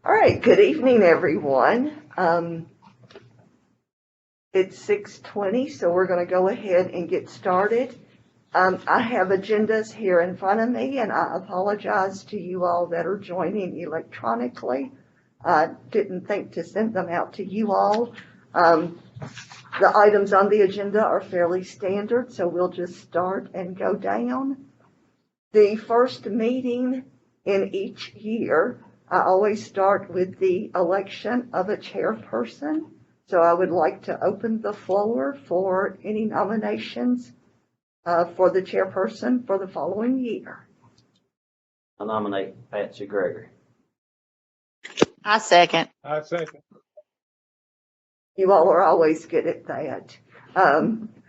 All right, good evening, everyone. It's 6:20, so we're going to go ahead and get started. I have agendas here in front of me, and I apologize to you all that are joining electronically. I didn't think to send them out to you all. The items on the agenda are fairly standard, so we'll just start and go down. The first meeting in each year, I always start with the election of a chairperson. So I would like to open the floor for any nominations for the chairperson for the following year. I nominate Patsy Gregory. I second. You all are always good at that.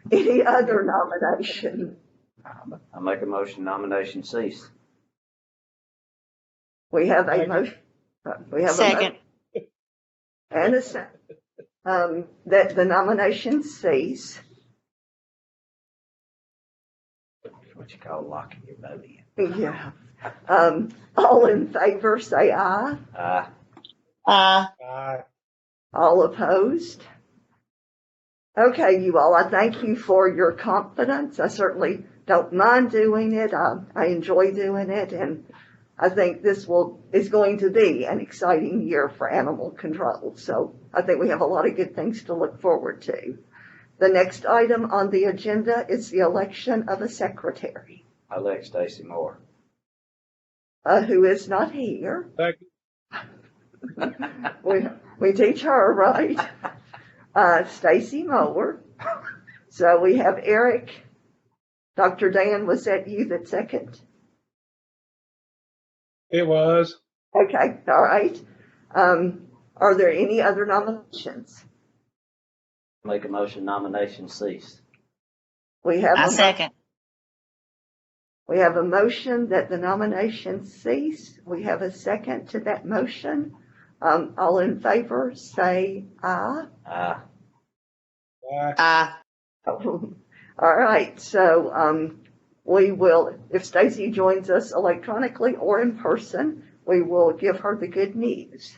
Any other nomination? I make a motion nomination cease. We have a motion. We have Second. a motion and a second. That the nominations cease. What you call locking your vote in. Yeah. All in favor, say aye. Aye. Aye. All opposed? Okay, you all, I thank you for your confidence. I certainly don't mind doing it. I enjoy doing it, and I think this is going to be an exciting year for animal control. So I think we have a lot of good things to look forward to. The next item on the agenda is the election of a secretary. I elect Stacy Moore. Who is not here. Thank you. We teach her, right? Stacy Moore. So we have Eric. Dr. Dan, was that you that second? It was. Okay, all right. Are there any other nominations? Make a motion nomination cease. We have I second. We have a motion that the nominations cease. We have a second to that motion. All in favor, say aye. Aye. Aye. All right, so we will, if Stacy joins us electronically or in person, we will give her the good news.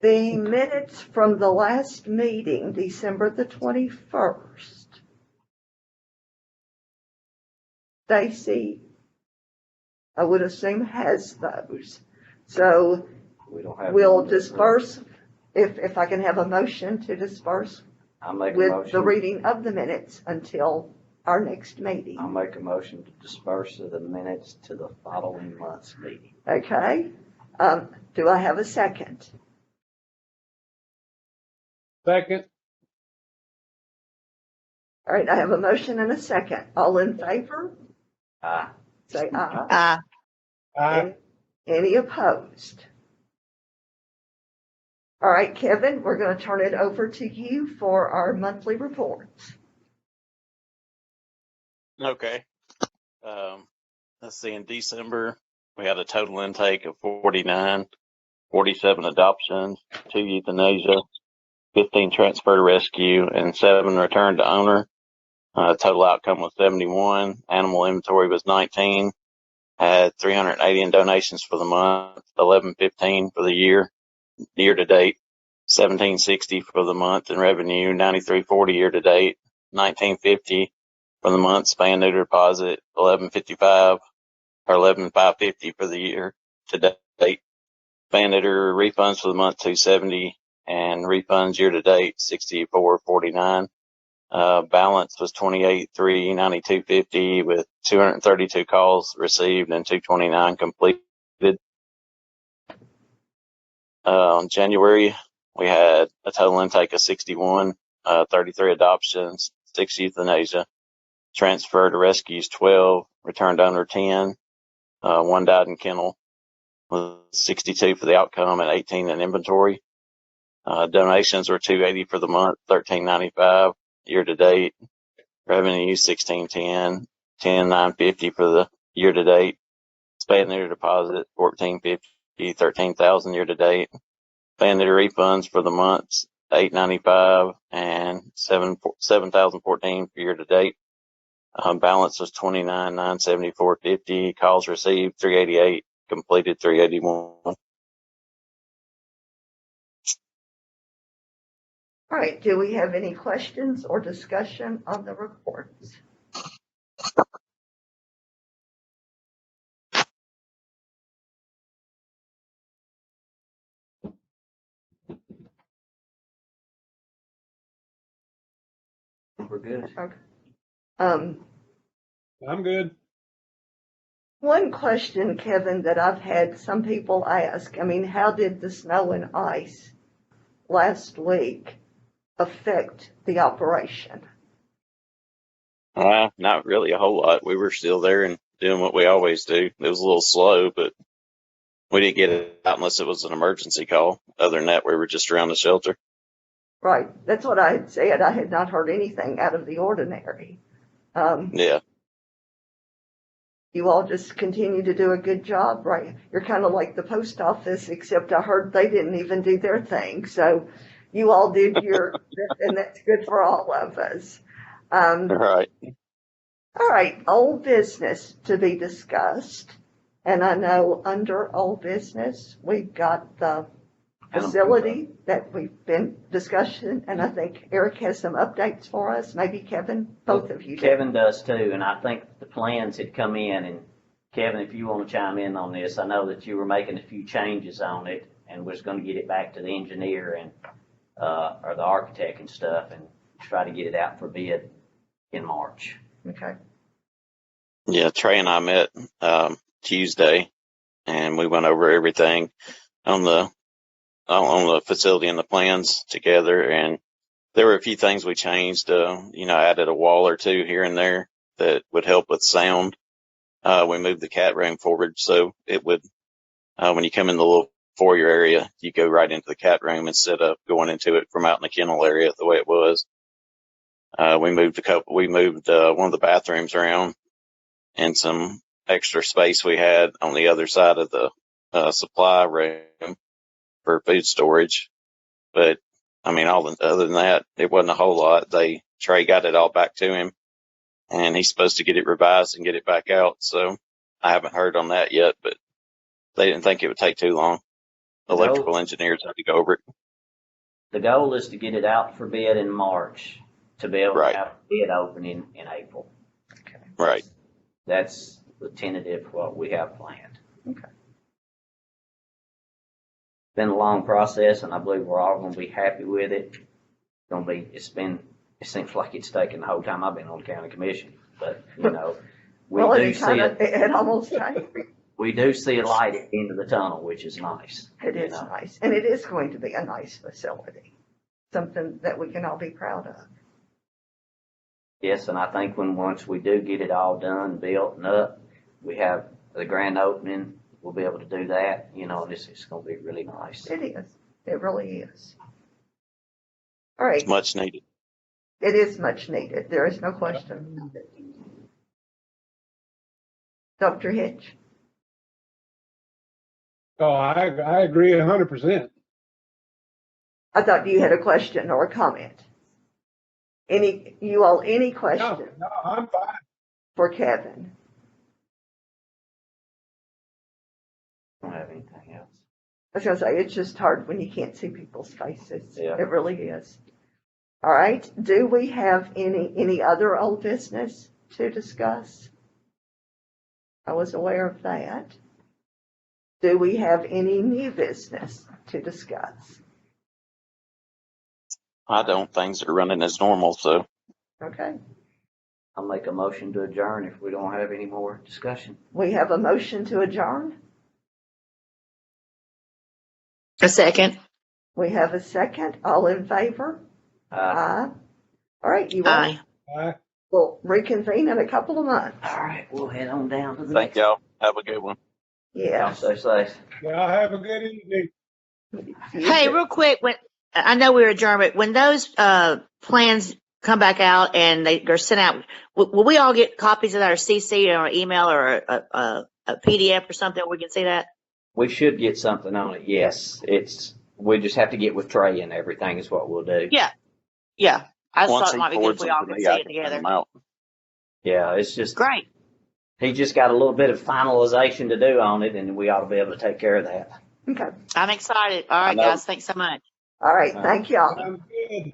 The minutes from the last meeting, December the 21st. Stacy, I would assume, has those. So We don't have. we'll disperse, if I can have a motion to disperse I'll make a with motion. the reading of the minutes until our next meeting. I'll make a motion to disperse the minutes to the following month's meeting. Okay. Do I have a second? Second. All right, I have a motion and a second. All in favor? Aye. Say aye. Aye. Aye. Any opposed? All right, Kevin, we're going to turn it over to you for our monthly reports. Okay. Let's see, in December, we had a total intake of 49, 47 adoptions, 2 euthanasia, 15 transfer to rescue, and 7 returned to owner. Total outcome was 71. Animal inventory was 19. Had 380 in donations for the month, 1115 for the year to date, 1760 for the month in revenue, 9340 year to date, 1950 for the month spay neuter deposit, 1155 or 11550 for the year to date. Spay neuter refunds for the month 270 and refunds year to date 6449. Balance was 28,392.50 with 232 calls received and 229 completed. In January, we had a total intake of 61, 33 adoptions, 6 euthanasia, transfer to rescues 12, returned owner 10, 1 died in kennel, with 62 for the outcome and 18 in inventory. Donations were 280 for the month, 1395 year to date. Revenue 1610, 10950 for the year to date. Spay and neuter deposit 1450, 13,000 year to date. Spay and neuter refunds for the months 895 and 7,014 for year to date. Balance was 29,974.50. Calls received 388, completed 381. All right, do we have any questions or discussion on the reports? We're good. Um, I'm good. One question, Kevin, that I've had some people ask, I mean, how did the snow and ice last week affect the operation? Not really a whole lot. We were still there and doing what we always do. It was a little slow, but we didn't get it out unless it was an emergency call. Other than that, we were just around the shelter. Right, that's what I had said. I had not heard anything out of the ordinary. Yeah. You all just continue to do a good job, right? You're kind of like the post office, except I heard they didn't even do their thing. So you all did your, and that's good for all of us. All right. All right, old business to be discussed. And I know under old business, we've got the facility that we've been discussing, and I think Eric has some updates for us. Maybe Kevin, both of you do. Kevin does too, and I think the plans had come in, and Kevin, if you want to chime in on this, I know that you were making a few changes on it and was going to get it back to the engineer and, or the architect and stuff and try to get it out for bid in March. Okay. Yeah, Trey and I met Tuesday, and we went over everything on the facility and the plans together. And there were a few things we changed. Added a wall or two here and there that would help with sound. We moved the cat room forward so it would, when you come in the little foyer area, you go right into the cat room instead of going into it from out in the kennel area the way it was. We moved one of the bathrooms around and some extra space we had on the other side of the supply room for food storage. But I mean, other than that, it wasn't a whole lot. Trey got it all back to him, and he's supposed to get it revised and get it back out. So I haven't heard on that yet, but they didn't think it would take too long. Electrical engineers had to go over it. The goal is to get it out for bid in March to be able Right. to have bid opening in April. Right. That's the tentative what we have planned. Okay. Been a long process, and I believe we're all going to be happy with it. It seems like it's taken the whole time I've been on the county commission, but we It almost changed. We do see a light at the end of the tunnel, which is nice. It is nice, and it is going to be a nice facility, something that we can all be proud of. Yes, and I think once we do get it all done, built and up, we have the grand opening, we'll be able to do that, and it's going to be really nice. It is. It really is. All right. It's much needed. It is much needed. There is no question. Dr. Hitch? Oh, I agree 100%. I thought you had a question or a comment. Any question No, I'm fine. for Kevin? I don't have anything else. I was going to say, it's just hard when you can't see people's faces. Yeah. It really is. All right. Do we have any other old business to discuss? I was aware of that. Do we have any new business to discuss? I don't. Things are running as normal, so. Okay. I'll make a motion to adjourn if we don't have any more discussion. We have a motion to adjourn. A second. We have a second. All in favor? Aye. All right. You Aye. will reconvene in a couple of months. All right, we'll head on down to the Thank next. y'all. Have a good one. Y'all Yes. stay safe. Y'all have a good evening. Hey, real quick, when I know we were adjourned, but when those plans come back out and they're sent out, will we all get copies of that or CC or email or a PDF or something? We can see that. We should get something on it. Yes, we just have to get with Trey and everything is what we'll do. Yeah. Yeah. I just Once thought it he might be good forwards if we them all to could me, see I it can print together. them out. Yeah, it's just Great. he just got a little bit of finalization to do on it, and we ought to be able to take care of that. Okay. I'm excited. All right, know. guys. Thanks so much. All right. Thank y'all. I'm good.